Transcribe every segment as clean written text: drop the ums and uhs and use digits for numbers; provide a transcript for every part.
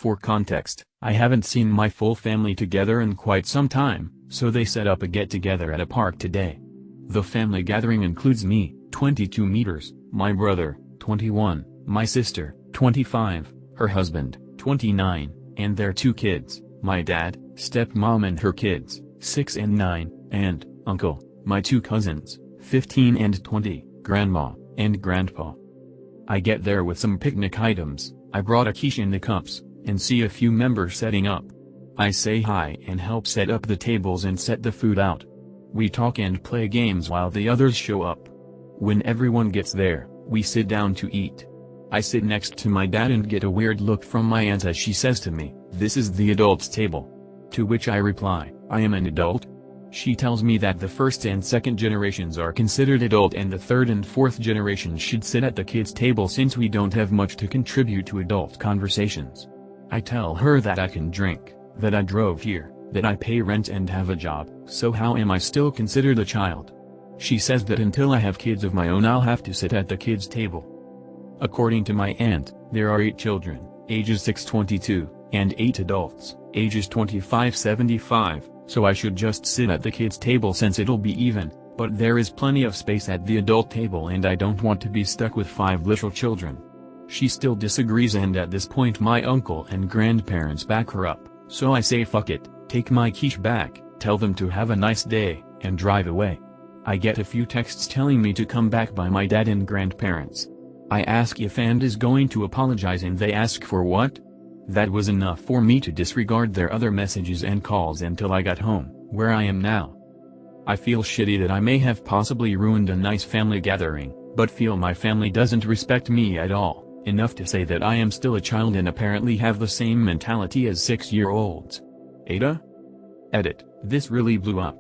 For context, I haven't seen my full family together in quite some time, so they set up a get-together at a park today. The family gathering includes me, 22 meters, my brother, 21, my sister, 25, her husband, 29, and their 2 kids, my dad, stepmom and her kids, 6 and 9, and, uncle, my 2 cousins, 15 and 20, grandma, and grandpa. I get there with some picnic items. I brought a quiche in the cups, and see a few members setting up. I say hi and help set up the tables and set the food out. We talk and play games while the others show up. When everyone gets there, we sit down to eat. I sit next to my dad and get a weird look from my aunt as she says to me, "This is the adults' table." To which I reply, "I am an adult?" She tells me that the first and second generations are considered adult and the third and fourth generations should sit at the kids' table since we don't have much to contribute to adult conversations. I tell her that I can drink, that I drove here, that I pay rent and have a job, so how am I still considered a child? She says that until I have kids of my own I'll have to sit at the kids' table. According to my aunt, there are 8 children, ages 6-22, and 8 adults, ages 25-75, so I should just sit at the kids' table since it'll be even, but there is plenty of space at the adult table and I don't want to be stuck with 5 little children. She still disagrees and at this point my uncle and grandparents back her up, so I say fuck it, take my quiche back, tell them to have a nice day, and drive away. I get a few texts telling me to come back by my dad and grandparents. I ask if and is going to apologize and they ask for what? That was enough for me to disregard their other messages and calls until I got home, where I am now. I feel shitty that I may have possibly ruined a nice family gathering, but feel my family doesn't respect me at all, enough to say that I am still a child and apparently have the same mentality as 6-year-olds. Ada? Edit, this really blew up.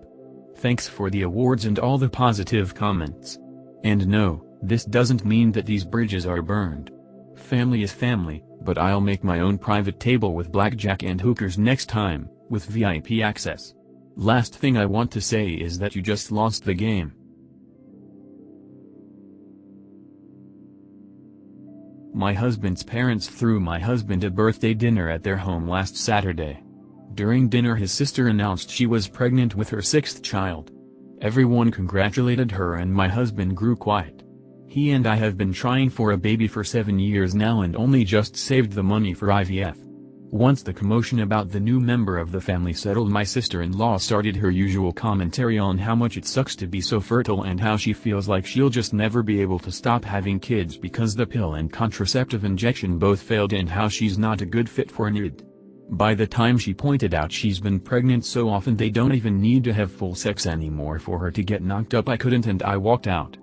Thanks for the awards and all the positive comments. And no, this doesn't mean that these bridges are burned. Family is family, but I'll make my own private table with blackjack and hookers next time, with VIP access. Last thing I want to say is that you just lost the game. My husband's parents threw my husband a birthday dinner at their home last Saturday. During dinner his sister announced she was pregnant with her 6th child. Everyone congratulated her and my husband grew quiet. He and I have been trying for a baby for 7 years now and only just saved the money for IVF. Once the commotion about the new member of the family settled, my sister-in-law started her usual commentary on how much it sucks to be so fertile and how she feels like she'll just never be able to stop having kids because the pill and contraceptive injection both failed and how she's not a good fit for an ID. By the time she pointed out she's been pregnant so often they don't even need to have full sex anymore for her to get knocked up, I couldn't and I walked out.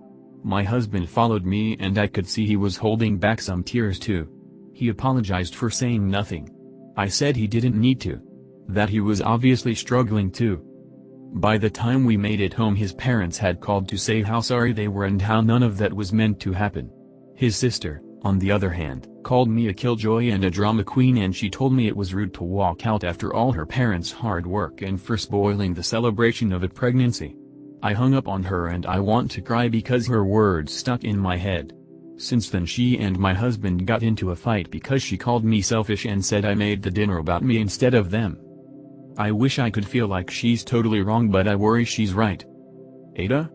My husband followed me and I could see he was holding back some tears too. He apologized for saying nothing. I said he didn't need to. That he was obviously struggling too. By the time we made it home his parents had called to say how sorry they were and how none of that was meant to happen. His sister, on the other hand, called me a killjoy and a drama queen and she told me it was rude to walk out after all her parents' hard work and for spoiling the celebration of a pregnancy. I hung up on her and I want to cry because her words stuck in my head. Since then she and my husband got into a fight because she called me selfish and said I made the dinner about me instead of them. I wish I could feel like she's totally wrong but I worry she's right. Ada?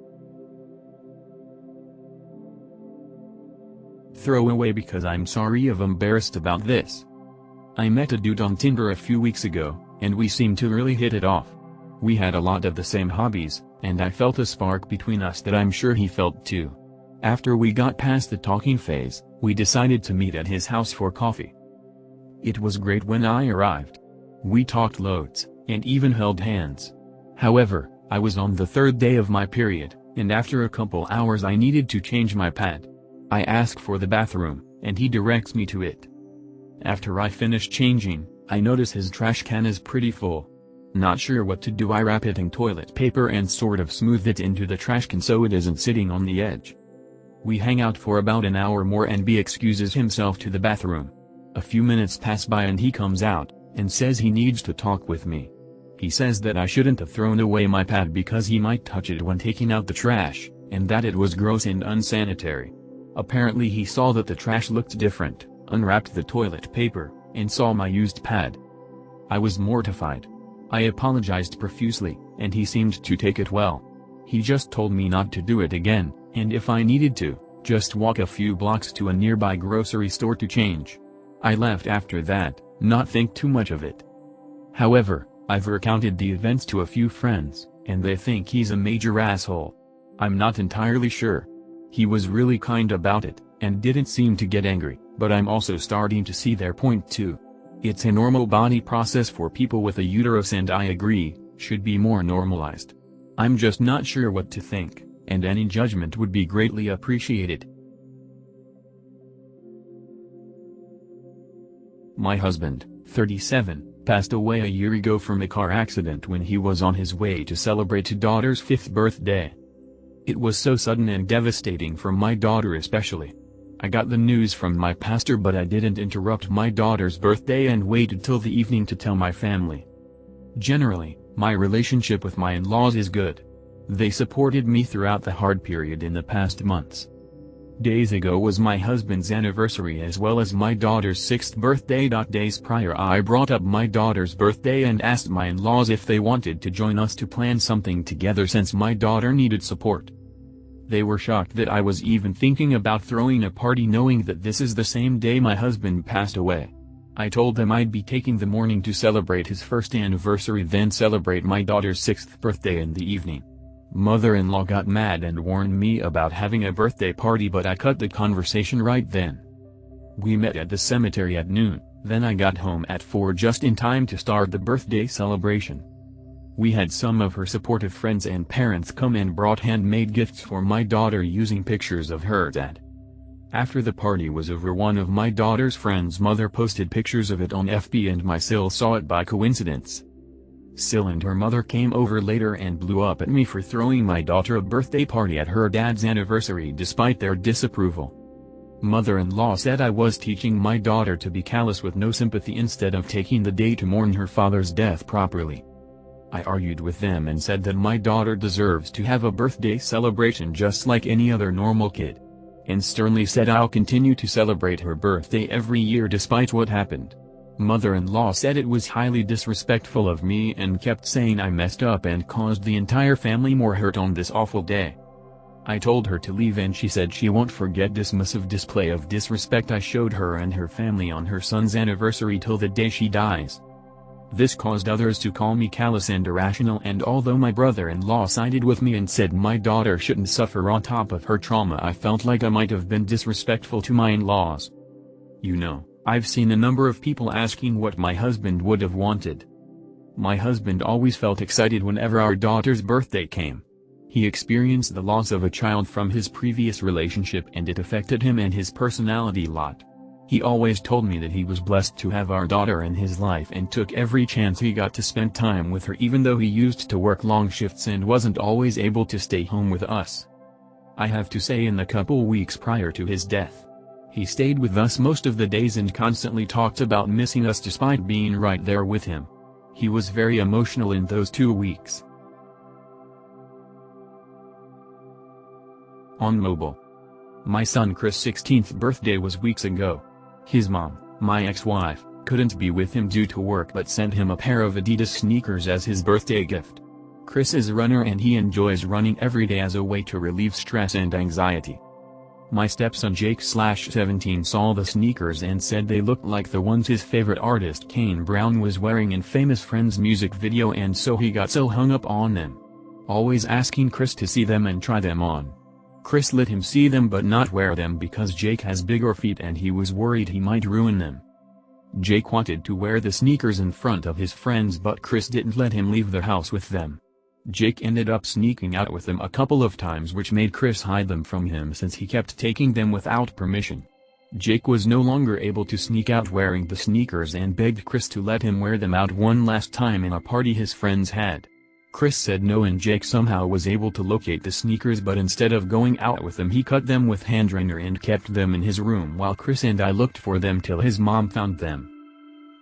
Throw away because I'm sorry of embarrassed about this. I met a dude on Tinder a few weeks ago, and we seemed to really hit it off. We had a lot of the same hobbies, and I felt a spark between us that I'm sure he felt too. After we got past the talking phase, we decided to meet at his house for coffee. It was great when I arrived. We talked loads, and even held hands. However, I was on the 3rd day of my period, and after a couple hours I needed to change my pad. I ask for the bathroom, and he directs me to it. After I finish changing, I notice his trash can is pretty full. Not sure what to do, I wrap it in toilet paper and sort of smooth it into the trash can so it isn't sitting on the edge. We hang out for about an hour more and B excuses himself to the bathroom. A few minutes pass by and he comes out, and says he needs to talk with me. He says that I shouldn't have thrown away my pad because he might touch it when taking out the trash, and that it was gross and unsanitary. Apparently he saw that the trash looked different, unwrapped the toilet paper, and saw my used pad. I was mortified. I apologized profusely, and he seemed to take it well. He just told me not to do it again, and if I needed to, just walk a few blocks to a nearby grocery store to change. I left after that, not think too much of it. However, I've recounted the events to a few friends, and they think he's a major asshole. I'm not entirely sure. He was really kind about it, and didn't seem to get angry, but I'm also starting to see their point too. It's a normal body process for people with a uterus, and I agree, should be more normalized. I'm just not sure what to think, and any judgment would be greatly appreciated. My husband, 37, passed away a year ago from a car accident when he was on his way to celebrate his daughter's 5th birthday. It was so sudden and devastating for my daughter especially. I got the news from my pastor, but I didn't interrupt my daughter's birthday and waited till the evening to tell my family. Generally, my relationship with my in-laws is good. They supported me throughout the hard period in the past months. Days ago was my husband's anniversary as well as my daughter's 6th birthday. Days prior I brought up my daughter's birthday and asked my in-laws if they wanted to join us to plan something together since my daughter needed support. They were shocked that I was even thinking about throwing a party, knowing that this is the same day my husband passed away. I told them I'd be taking the morning to celebrate his 1st anniversary, then celebrate my daughter's 6th birthday in the evening. Mother-in-law got mad and warned me about having a birthday party, but I cut the conversation right then. We met at the cemetery at noon, then I got home at 4 just in time to start the birthday celebration. We had some of her supportive friends and parents come and brought handmade gifts for my daughter using pictures of her dad. After the party was over, one of my daughter's friend's mother posted pictures of it on FB and my sil saw it by coincidence. Sil and her mother came over later and blew up at me for throwing my daughter a birthday party at her dad's anniversary despite their disapproval. Mother-in-law said I was teaching my daughter to be callous with no sympathy instead of taking the day to mourn her father's death properly. I argued with them and said that my daughter deserves to have a birthday celebration just like any other normal kid. And sternly said I'll continue to celebrate her birthday every year despite what happened. Mother-in-law said it was highly disrespectful of me and kept saying I messed up and caused the entire family more hurt on this awful day. I told her to leave and she said she won't forget this massive display of disrespect I showed her and her family on her son's anniversary till the day she dies. This caused others to call me callous and irrational, and although my brother-in-law sided with me and said my daughter shouldn't suffer on top of her trauma, I felt like I might have been disrespectful to my in-laws. You know, I've seen a number of people asking what my husband would have wanted. My husband always felt excited whenever our daughter's birthday came. He experienced the loss of a child from his previous relationship and it affected him and his personality a lot. He always told me that he was blessed to have our daughter in his life and took every chance he got to spend time with her, even though he used to work long shifts and wasn't always able to stay home with us. I have to say, in the couple weeks prior to his death, he stayed with us most of the days and constantly talked about missing us despite being right there with him. He was very emotional in those 2 weeks. On mobile. My son Chris' 16th birthday was weeks ago. His mom, my ex-wife, couldn't be with him due to work but sent him a pair of Adidas sneakers as his birthday gift. Chris is a runner and he enjoys running every day as a way to relieve stress and anxiety. My stepson Jake/17 saw the sneakers and said they looked like the ones his favorite artist Kane Brown was wearing in Famous Friends music video, and so he got so hung up on them, always asking Chris to see them and try them on. Chris let him see them but not wear them because Jake has bigger feet and he was worried he might ruin them. Jake wanted to wear the sneakers in front of his friends but Chris didn't let him leave the house with them. Jake ended up sneaking out with them a couple of times, which made Chris hide them from him since he kept taking them without permission. Jake was no longer able to sneak out wearing the sneakers and begged Chris to let him wear them out one last time in a party his friends had. Chris said no and Jake somehow was able to locate the sneakers, but instead of going out with them he cut them with hand wringer and kept them in his room while Chris and I looked for them till his mom found them.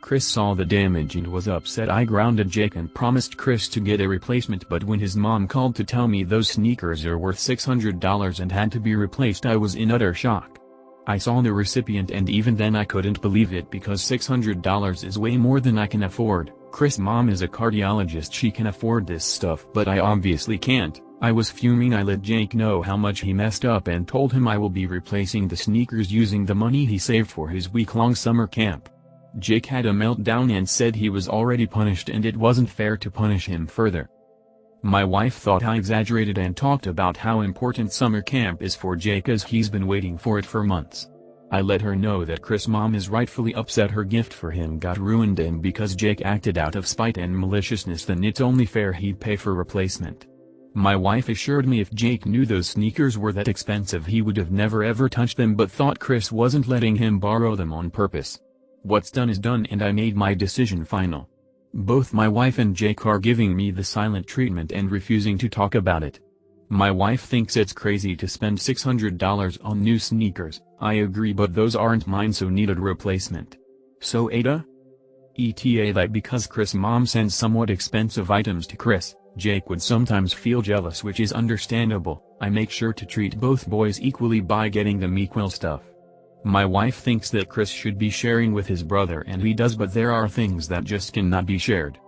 Chris saw the damage and was upset. I grounded Jake and promised Chris to get a replacement, but when his mom called to tell me those sneakers are worth $600 and had to be replaced, I was in utter shock. I saw the recipient and even then I couldn't believe it because $600 is way more than I can afford. Chris' mom is a cardiologist, she can afford this stuff but I obviously can't. I was fuming. I let Jake know how much he messed up and told him I will be replacing the sneakers using the money he saved for his week-long summer camp. Jake had a meltdown and said he was already punished and it wasn't fair to punish him further. My wife thought I exaggerated and talked about how important summer camp is for Jake as he's been waiting for it for months. I let her know that Chris' mom is rightfully upset her gift for him got ruined and because Jake acted out of spite and maliciousness then it's only fair he'd pay for replacement. My wife assured me if Jake knew those sneakers were that expensive he would have never ever touched them but thought Chris wasn't letting him borrow them on purpose. What's done is done and I made my decision final. Both my wife and Jake are giving me the silent treatment and refusing to talk about it. My wife thinks it's crazy to spend $600 on new sneakers. I agree but those aren't mine so need a replacement. So Ada? ETA that because Chris' mom sends somewhat expensive items to Chris, Jake would sometimes feel jealous which is understandable. I make sure to treat both boys equally by getting them equal stuff. My wife thinks that Chris should be sharing with his brother and he does but there are things that just cannot be shared.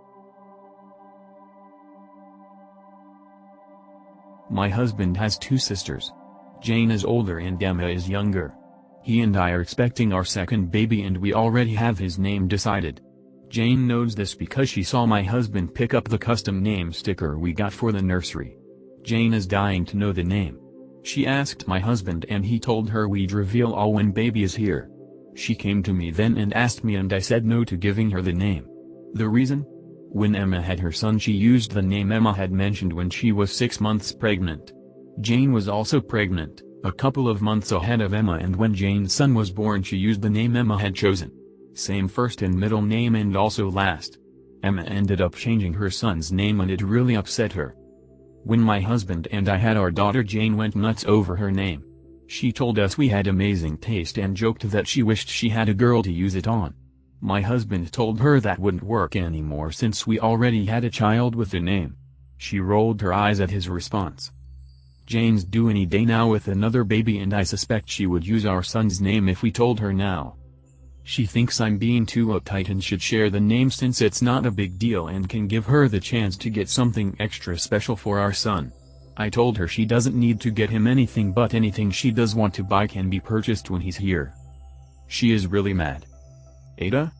My husband has two sisters. Jane is older and Emma is younger. He and I are expecting our second baby and we already have his name decided. Jane knows this because she saw my husband pick up the custom name sticker we got for the nursery. Jane is dying to know the name. She asked my husband and he told her we'd reveal all when baby is here. She came to me then and asked me and I said no to giving her the name. The reason? When Emma had her son she used the name Emma had mentioned when she was 6 months pregnant. Jane was also pregnant, a couple of months ahead of Emma and when Jane's son was born she used the name Emma had chosen. Same first and middle name and also last. Emma ended up changing her son's name and it really upset her. When my husband and I had our daughter Jane went nuts over her name. She told us we had amazing taste and joked that she wished she had a girl to use it on. My husband told her that wouldn't work anymore since we already had a child with the name. She rolled her eyes at his response. Jane's due any day now with another baby and I suspect she would use our son's name if we told her now. She thinks I'm being too uptight and should share the name since it's not a big deal and can give her the chance to get something extra special for our son. I told her she doesn't need to get him anything but anything she does want to buy can be purchased when he's here. She is really mad. Ada?